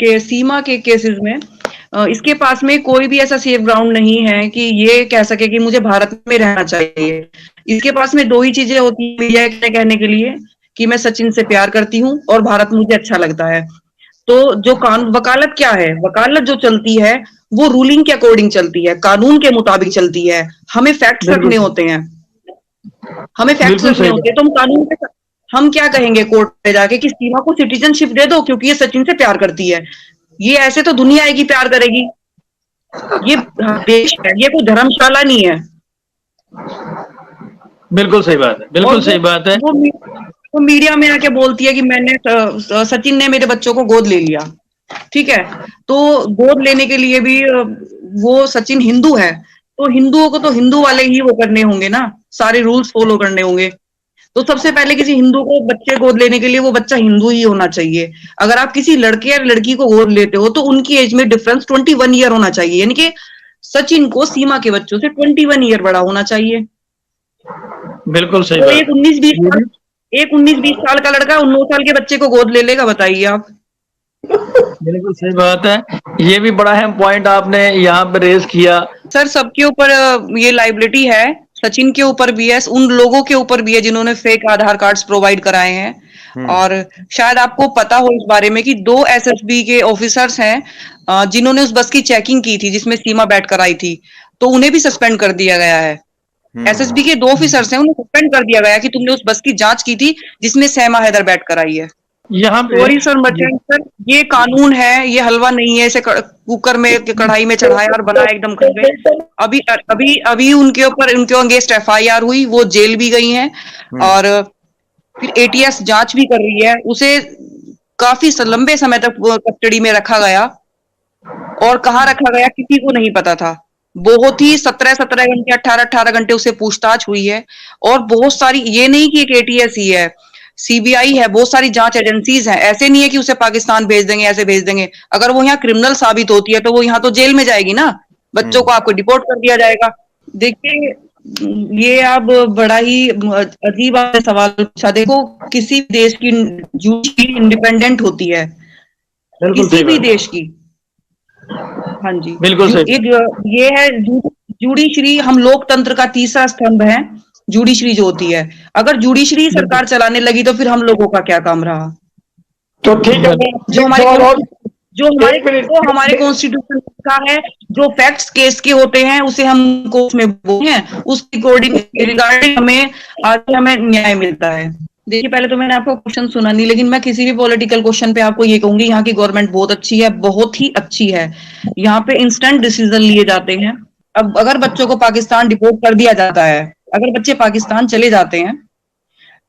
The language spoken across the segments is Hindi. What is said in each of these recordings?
कि सीमा के केसेस में इसके पास में कोई भी ऐसा सेफ ग्राउंड नहीं है कि ये कह सके कि मुझे भारत में रहना चाहिए। इसके पास में 2 ही चीज़ें होती हैं मीडिया के कहने के लिए कि मैं सचिन से प्यार करती हूँ और भारत मुझे अच्छा लगता है। तो जो वकालत क्या है? वकालत जो चलती है, वो रूलिंग के अकॉर्डिंग चलती है, कानून के मुताबिक चलती है। हमें फैक्ट्स बिल्कुल रखने होते हैं। हमें फैक्ट्स बिल्कुल रखने सही होते बात। हैं, तो हम क्या कहेंगे कोर्ट पे जाके कि सीमा को सिटीजनशिप दे दो क्योंकि ये सचिन से प्यार करती है। ये ऐसे तो दुनिया आएगी प्यार करेगी। ये देश है, ये कोई धर्मशाला नहीं है। बिल्कुल सही बात है, और बिल्कुल सही बात है। वो मीडिया में आके बोलती है कि मैंने सचिन ने मेरे बच्चों को गोद ले लिया। ठीक है, तो गोद लेने के लिए भी वो सचिन हिंदू है, तो हिंदुओं को तो हिंदू वाले ही वो करने होंगे ना, सारे रूल्स फॉलो करने होंगे। तो सबसे पहले किसी हिंदू को बच्चे गोद लेने के लिए वो बच्चा हिंदू ही होना चाहिए। अगर आप किसी लड़के या लड़की को गोद लेते हो तो उनकी एज में डिफरेंस 21 ईयर होना चाहिए, यानी कि सचिन को सीमा के बच्चों से 21 ईयर बड़ा होना चाहिए। बिल्कुल सही तो बात एक 19-20 है। साल एक 19-20 साल का लड़का 9 साल के बच्चे को गोद ले लेगा, बताइए आप। बिल्कुल सही बात है। ये भी बड़ा अहम पॉइंट आपने यहाँ पे रेज किया। सर सबके ऊपर ये लाइबिलिटी है, सचिन के ऊपर भी है, उन लोगों के ऊपर भी है जिन्होंने फेक आधार कार्ड्स प्रोवाइड कराए हैं। और शायद आपको पता हो इस बारे में कि 2 एसएसबी के ऑफिसर्स हैं जिन्होंने उस बस की चेकिंग की थी जिसमें सीमा बैठ कर आई थी, तो उन्हें भी सस्पेंड कर दिया गया है। एसएसबी के 2 ऑफिसर्स हैं, उन्हें सस्पेंड कर दिया गया है कि तुमने उस बस की जांच की थी जिसमें सैमा हैदर बैठ कर आई है। यहाँ पे सॉरी सर मर्चेंट सर, ये कानून है, ये हलवा नहीं है, इसे कुकर में कढ़ाई में चढ़ाया और बनाया एकदम खा गए। अभी अभी अभी उनके अगेंस्ट एफआईआर हुई, वो जेल भी गई हैं और फिर एटीएस जांच भी कर रही है। उसे काफी लंबे समय तक कस्टडी में रखा गया और कहाँ रखा गया किसी को नहीं पता था। बहुत ही 17-17 घंटे 18-18 घंटे उसे पूछताछ हुई है। और बहुत सारी, ये नहीं कि एक एटीएस ही है, सीबीआई है, बहुत सारी जांच एजेंसीज हैं। ऐसे नहीं है कि उसे पाकिस्तान भेज देंगे, ऐसे भेज देंगे। अगर वो यहाँ क्रिमिनल साबित होती है तो वो यहाँ तो जेल में जाएगी ना, बच्चों को आपको डिपोर्ट कर दिया जाएगा। देखिए, ये आप बड़ा ही अजीब आपने सवाल पूछा। देखो, किसी भी देश की जुडिशरी इंडिपेंडेंट होती है, बिल्कुल किसी सही भी बात देश की। हाँ जी, बिल्कुल सही एक ये है जुडिशरी, हम लोकतंत्र का तीसरा स्तंभ है जुडिशरी जो होती है। अगर जुडिशरी बिल्कुल। सरकार चलाने लगी तो फिर हम लोगों का क्या काम रहा? तो ठीक है, मैं जो एक हमारे सवाल और, जो हमारे एक मिनट। जो हमारे कॉन्स्टिट्यूशन का है, जो फैक्ट्स केस के होते हैं उसे हम कोर्ट में बोलते हैं, उसके अकॉर्डिंग रिगार्डिंग हमें न्याय मिलता है। देखिए, पहले तो मैंने आपको क्वेश्चन सुना नहीं, लेकिन मैं किसी भी पॉलिटिकल क्वेश्चन पे आपको ये कहूंगी, यहाँ की गवर्नमेंट बहुत अच्छी है, बहुत ही अच्छी है। यहाँ पे इंस्टेंट डिसीजन लिए जाते हैं। अब अगर बच्चों को पाकिस्तान डिपोर्ट कर दिया जाता है, अगर बच्चे पाकिस्तान चले जाते हैं,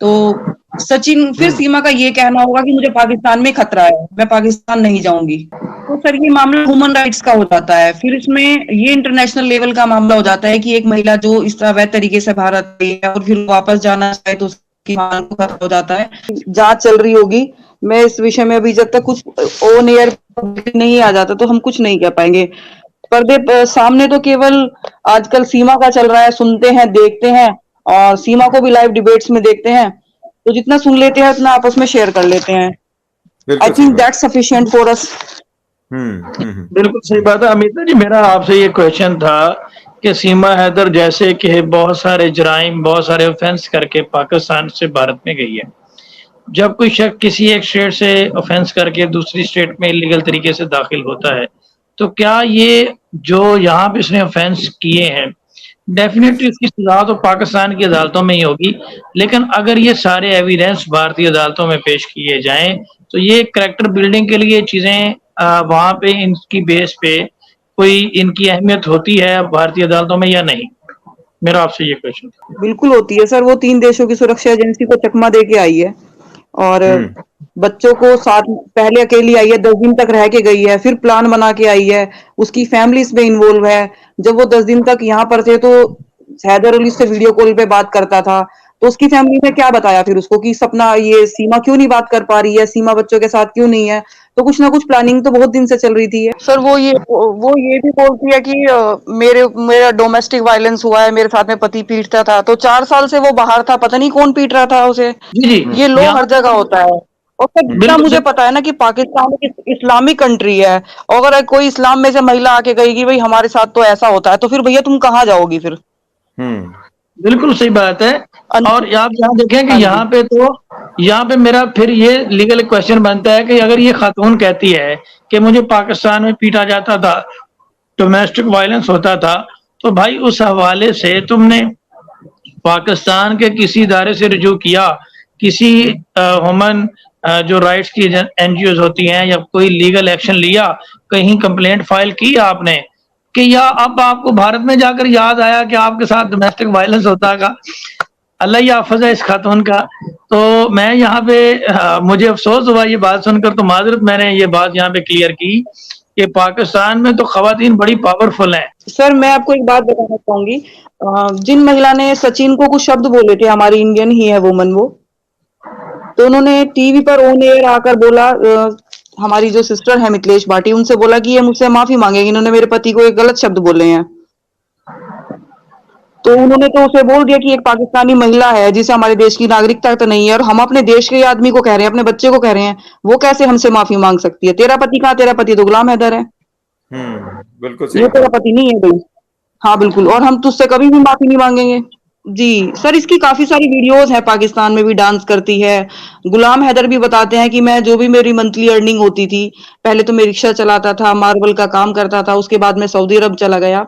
तो सचिन फिर सीमा का ये कहना होगा कि मुझे पाकिस्तान में खतरा है, मैं पाकिस्तान नहीं जाऊंगी। तो सर ये मामला ह्यूमन राइट्स का हो जाता है। फिर इसमें ये इंटरनेशनल लेवल का मामला हो जाता है कि एक महिला जो इस तरह अवैध तरीके से भारत गई है और फिर वापस जाना चाहे तो उसकी मान को खतरा हो जाता है। जांच चल रही होगी। मैं इस विषय में अभी जब तक कुछ ऑन एयर नहीं आ जाता तो हम कुछ नहीं कह पाएंगे। पर्दे सामने तो केवल आजकल सीमा का चल रहा है, सुनते हैं, देखते हैं, और सीमा को भी लाइव डिबेट्स में देखते हैं, तो जितना सुन लेते हैं उतना आपस में शेयर कर लेते हैं। I think that's sufficient for us. बिल्कुल सही बात है। अमिता जी, मेरा आपसे ये क्वेश्चन था कि सीमा हैदर जैसे कि बहुत सारे जराइम, बहुत सारे ऑफेंस करके पाकिस्तान से भारत में गई है। जब कोई शख्स किसी एक स्टेट से ऑफेंस करके दूसरी स्टेट में इलीगल तरीके से दाखिल होता है, तो क्या ये जो यहाँ पे इसने ऑफेंस किए हैं, डेफिनेटली इसकी सजा तो पाकिस्तान की अदालतों में ही होगी, लेकिन अगर ये सारे एविडेंस भारतीय अदालतों में पेश किए जाएं तो ये कैरेक्टर बिल्डिंग के लिए चीजें वहां पे इनकी बेस पे कोई इनकी अहमियत होती है भारतीय अदालतों में या नहीं? मेरा आपसे ये क्वेश्चन था। बिल्कुल होती है सर। वो 3 देशों की सुरक्षा एजेंसी को चकमा दे के आई है और बच्चों को साथ, पहले अकेली आई है, 10 दिन तक रह के गई है, फिर प्लान बना के आई है, उसकी फैमिली इसमें इन्वॉल्व है। जब वो 10 दिन तक यहाँ पर थे तो हैदर अली से वीडियो कॉल पे बात करता था, तो उसकी फैमिली ने क्या बताया फिर उसको कि सपना, ये सीमा क्यों नहीं बात कर पा रही है, सीमा बच्चों के साथ क्यों नहीं है? तो कुछ ना कुछ प्लानिंग तो बहुत दिन से चल रही थी। सर वो ये भी बोलती है कि मेरा डोमेस्टिक वायलेंस हुआ है, मेरे साथ में पति पीटता था, तो 4 साल से वो बाहर था, पता नहीं कौन पीट रहा था उसे। जी जी, ये लो हर जगह होता है। और सर जितना बिल्कुल मुझे सही। पता है ना कि पाकिस्तान एक इस्लामिक कंट्री है, और अगर कोई इस्लाम में से महिला आके कहेगी भाई हमारे साथ तो ऐसा होता है, तो फिर भैया तुम कहाँ जाओगी फिर? बिल्कुल सही बात है। और आप यहाँ देखें कि हाँ जी। यहाँ पे मेरा फिर ये लीगल क्वेश्चन बनता है कि अगर ये खातून कहती है कि मुझे पाकिस्तान में पीटा जाता था, डोमेस्टिक वायलेंस होता था, तो भाई उस हवाले से तुमने पाकिस्तान के किसी इदारे से रुजू किया, किसी ह्यूमन जो राइट्स की एनजीओ होती हैं, या कोई लीगल एक्शन लिया, कहीं कंप्लेंट फाइल की आपने, कि या अब आपको भारत में जाकर याद आया कि आपके साथ डोमेस्टिक वायलेंस होता का? अल्लाह ही हाफ़िज़ है इस खातून का। तो मैं यहाँ पे मुझे अफ़सोस हुआ ये बात सुनकर, तो माज़रत मैंने ये बात यहाँ पे क्लियर की कि पाकिस्तान में तो ख़वातीन बड़ी पावरफुल हैं। सर मैं आपको एक बात बताना चाहूंगी, जिन महिला ने सचिन को कुछ शब्द बोले थे, हमारी इंडियन ही है वुमन वो, तो उन्होंने टीवी पर ऑन एयर आकर बोला, हमारी जो सिस्टर है मिथिलेश भाटी, उनसे बोला कि ये मुझसे माफी मांगेगी, इन्होंने मेरे पति को एक गलत शब्द बोले हैं। तो उन्होंने तो उसे बोल दिया कि एक पाकिस्तानी महिला है जिसे हमारे देश की नागरिकता तो नहीं है, और हम अपने देश के आदमी को कह रहे हैं, अपने बच्चे को कह रहे हैं, वो कैसे हमसे माफी मांग सकती है? तेरा पति कहाँ? तेरा पति तो गुलाम हैदर है, बिल्कुल ये सही तेरा बात। पति नहीं है भाई। हाँ बिल्कुल, और हम तुझसे कभी भी माफी नहीं मांगेंगे। जी सर, इसकी काफी सारी वीडियोस है, पाकिस्तान में भी डांस करती है। गुलाम हैदर भी बताते हैं कि मैं जो भी मेरी मंथली अर्निंग होती थी, पहले तो मैं रिक्शा चलाता था, मार्बल का काम करता था, उसके बाद मैं सऊदी अरब चला गया,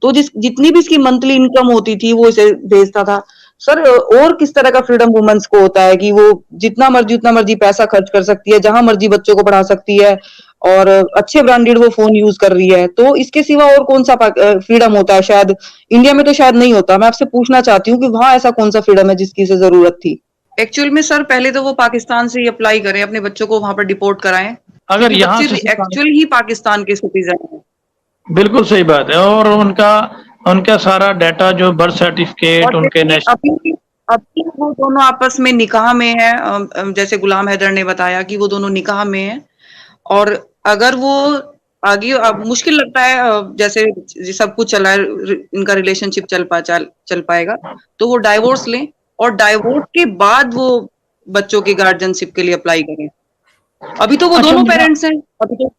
तो जितनी भी इसकी मंथली इनकम होती थी वो इसे भेजता था। सर और किस तरह का फ्रीडम वुमेन्स को होता है कि वो जितना मर्जी उतना मर्जी पैसा खर्च कर सकती है, जहां मर्जी बच्चों को पढ़ा सकती है, और अच्छे ब्रांडेड वो फोन यूज कर रही है, तो इसके सिवा और कौन सा फ्रीडम होता है? शायद इंडिया में तो शायद नहीं होता। मैं आपसे पूछना चाहती हूँ कि वहां ऐसा कौन सा फ्रीडम है जिसकी इसे जरूरत थी? एक्चुअल में सर पहले तो वो पाकिस्तान से ही अप्लाई करें, अपने बच्चों को वहां पर डिपोर्ट कराएं, अगर क्योंकि यहाँ बच्चे से एक्चुअल ही पाकिस्तान के सिटीजन हैं। बिल्कुल सही बात है। और उनका उनका सारा डाटा जो बर्थ सर्टिफिकेट, और उनके जैसे नेशनल, अभी वो दोनों आपस में निकाह में है, जैसे गुलाम हैदर ने बताया कि वो दोनों निकाह में है, और अगर वो आगे, अब मुश्किल लगता है, जैसे सब कुछ चला है, इनका रिलेशनशिप चल पाएगा, तो वो डाइवोर्स लें, और डाइवोर्स के बाद वो बच्चों की गार्जियनशिप के लिए अप्लाई करें। अभी तो वो अच्छा दोनों मेरा पेरेंट्स हैं अभी तो।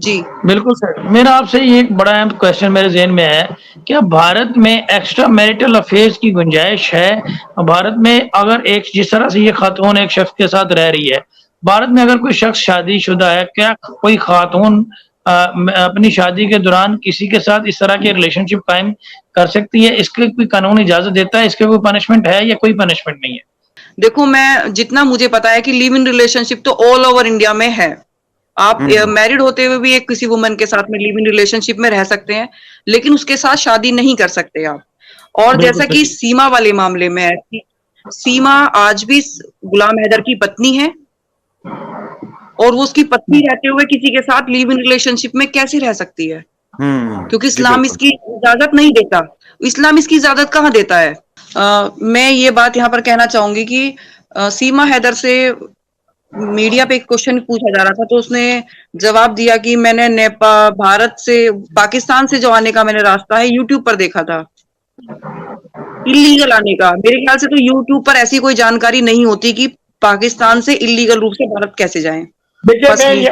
जी बिल्कुल सर, मेरा आपसे ये एक बड़ा अहम क्वेश्चन मेरे ज़हन में है, क्या भारत में एक्स्ट्रा मैरिटल अफेयर्स की गुंजाइश है? भारत में अगर एक जिस तरह से ये खातून एक शख्स के साथ रह रही है, भारत में अगर कोई शख्स शादीशुदा है, क्या कोई खातून अपनी शादी के दौरान किसी के साथ इस तरह की रिलेशनशिप कायम कर सकती है? इसके कोई कानून इजाज़त देता है? इसके कोई पनिशमेंट है या कोई पनिशमेंट नहीं है? देखो, मैं जितना मुझे पता है कि लिव इन रिलेशनशिप तो ऑल ओवर इंडिया में है। आप मैरिड होते हुए भी एक किसी वुमन के साथ में लिव इन रिलेशनशिप में रह सकते हैं, लेकिन उसके साथ शादी नहीं कर सकते आप। और बिल्कुल जैसा कि सही। सीमा वाले मामले में है, सीमा आज भी गुलाम हैदर की पत्नी है, और वो उसकी पत्नी रहते हुए किसी के साथ लिव इन रिलेशनशिप में कैसे रह सकती है? क्योंकि जी इस्लाम बिल्कुल। इसकी इजाजत नहीं देता। इस्लाम इसकी इजाजत कहाँ देता है? मैं ये बात यहाँ पर कहना चाहूंगी कि सीमा हैदर से मीडिया पे एक क्वेश्चन पूछा जा रहा था, तो उसने जवाब दिया कि मैंने भारत से, पाकिस्तान से जो आने का मैंने रास्ता है यूट्यूब पर देखा था, इलीगल आने का। मेरे ख्याल से तो यूट्यूब पर ऐसी कोई जानकारी नहीं होती कि पाकिस्तान से इलीगल रूप से भारत कैसे जाएं। देखिए फर्स्टली,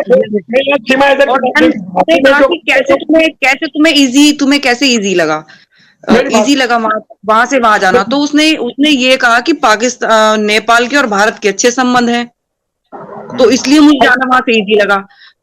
मैं सीमा हैदर और की उसने कहा कि कैसे तुम्हें कैसे इजी लगा, मेरी बात इजी लगा वहां से वहां जाना। तो उसने उसने ये कहा कि पाकिस्तान, नेपाल के और भारत के अच्छे संबंध हैं, तो इसलिए मुझे जाना वहां से इजी लगा।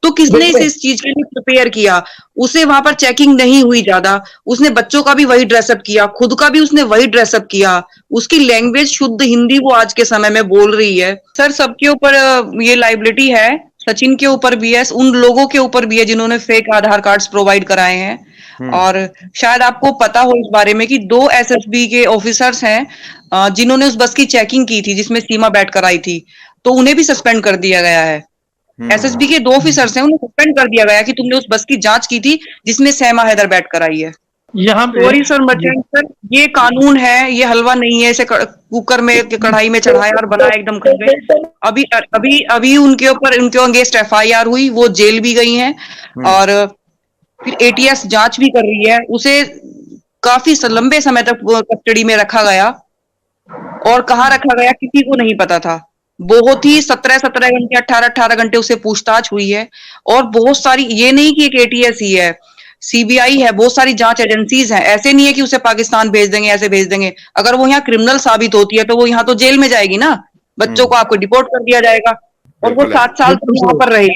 तो किसने इसे इस चीज के लिए प्रिपेयर किया? उसे वहां पर चेकिंग नहीं हुई ज्यादा, उसने बच्चों का भी वही ड्रेसअप किया, खुद का भी उसने वही ड्रेसअप किया, उसकी लैंग्वेज शुद्ध हिंदी वो आज के समय में बोल रही है। सर सबके ऊपर ये लाइबिलिटी है, सचिन के ऊपर भी है, उन लोगों के ऊपर भी है जिन्होंने फेक आधार कार्ड्स प्रोवाइड कराए हैं। और शायद आपको पता हो इस बारे में कि 2 एसएसबी के ऑफिसर्स हैं जिन्होंने उस बस की चेकिंग की थी जिसमें सीमा बैठकर आई थी, तो उन्हें भी सस्पेंड कर दिया गया है। एसएसबी के 2 ऑफिसर्स हैं, उन्हें सस्पेंड कर दिया गया कि तुमने उस बस की जांच की थी जिसमें सीमा हैदर बैठकर आई है। यहाँ पे सॉरी सर मर्चेंट सर, ये कानून है, ये हलवा नहीं है, इसे कुकर में कढ़ाई में चढ़ाया और बनाया एकदम खा गए। अभी अभी अभी उनके अगेंस्ट एफआईआर हुई, वो जेल भी गई हैं, और फिर एटीएस जांच भी कर रही है। उसे काफी लंबे समय तक कस्टडी में रखा गया, और कहाँ रखा गया किसी को नहीं पता था। बहुत ही 17-17 घंटे 18-18 घंटे उससे पूछताछ हुई है। और बहुत सारी, ये नहीं कि एक एटीएस ही है, सीबीआई है, बहुत सारी जांच एजेंसीज हैं। ऐसे नहीं है कि उसे पाकिस्तान भेज देंगे, ऐसे भेज देंगे। अगर वो यहाँ क्रिमिनल साबित होती है तो वो यहाँ तो जेल में जाएगी ना, बच्चों को आपको डिपोर्ट कर दिया जाएगा। और वो 7 साल तक यहाँ पर रहे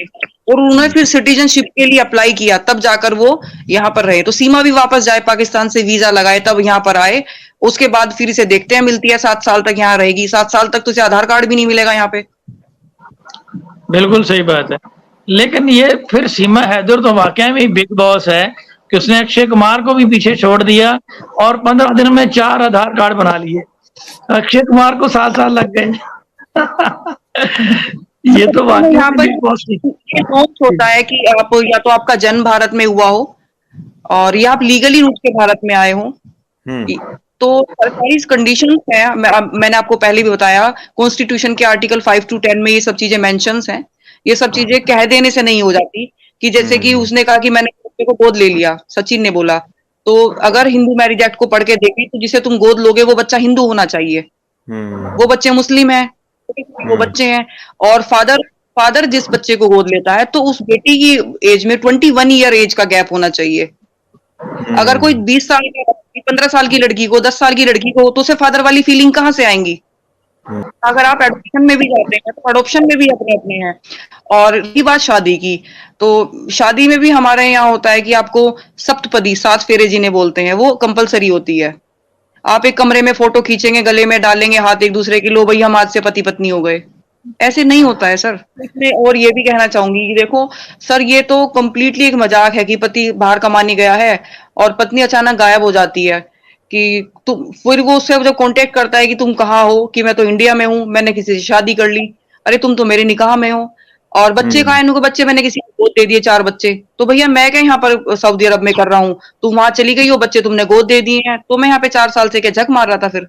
और उन्होंने फिर सिटीजनशिप के लिए अप्लाई किया, तब जाकर वो यहाँ पर रहे। तो सीमा भी वापस जाए, पाकिस्तान से वीजा लगाए तब यहाँ पर आए, उसके बाद फिर इसे देखते हैं मिलती है, 7 साल तक यहाँ रहेगी। 7 साल तक तो इसे आधार कार्ड भी नहीं मिलेगा यहाँ पे। बिल्कुल सही बात है। लेकिन ये फिर सीमा हैदर तो वाकई में बिग बॉस है कि उसने अक्षय कुमार को भी पीछे छोड़ दिया और 15 दिन में 4 आधार कार्ड बना लिए। अक्षय कुमार को 7 साल लग गए। ये तो यहाँ पर बिग बॉस ये होता है कि आप या तो आपका जन्म भारत में हुआ हो और या आप लीगली रूप से भारत में आए हो। तो सरकारी कंडीशंस है, मैंने आपको पहले भी बताया, कॉन्स्टिट्यूशन के आर्टिकल 5 to 10 में ये सब चीजें मेंशंस हैं। ये सब चीजें कह देने से नहीं हो जाती। कि जैसे कि उसने कहा कि मैंने बच्चे को गोद ले लिया, सचिन ने बोला, तो अगर हिंदू मैरिज एक्ट को पढ़ के देखें तो जिसे तुम गोद लोगे वो बच्चा हिंदू होना चाहिए। वो बच्चे मुस्लिम है, वो बच्चे हैं। और फादर जिस बच्चे को गोद लेता है तो उस बेटी की एज में 21 ईयर एज का गैप होना चाहिए। अगर कोई 20 साल की 15 साल की लड़की को, 10 साल की लड़की को, तो उसे फादर वाली फीलिंग कहाँ से आएंगी। अगर आप एडॉप्शन में भी जाते हैं तो एडॉप्शन में भी अपने अपने हैं। और ये बात शादी की, तो शादी में भी हमारे यहाँ होता है कि आपको सप्तपदी, 7 फेरे जिन्हें बोलते हैं, वो कंपलसरी होती है। आप एक कमरे में फोटो खींचेंगे, गले में डालेंगे हाथ एक दूसरे के, लो भाई हम आज से पति पत्नी हो गए। ऐसे नहीं होता है सर। इसमें और ये भी कहना चाहूंगी कि देखो सर, ये तो कंप्लीटली एक मजाक है कि पति बाहर कमाने गया है और पत्नी अचानक गायब हो जाती है। कि तुम, फिर वो उससे जब कांटेक्ट करता है कि तुम कहाँ हो, कि मैं तो इंडिया में हूँ, मैंने किसी से शादी कर ली। अरे तुम तो मेरे निकाह में हो। और बच्चे कहाँ हैं? इनको बच्चे मैंने किसी को गोद दे दिए, 4 बच्चे। तो भैया मैं क्या यहाँ पर सऊदी अरब में कर रहा हूँ, तुम वहां चली गई हो, बच्चे तुमने गोद दे दिए हैं, तो मैं यहाँ पे 4 साल से क्या झक मार रहा था फिर।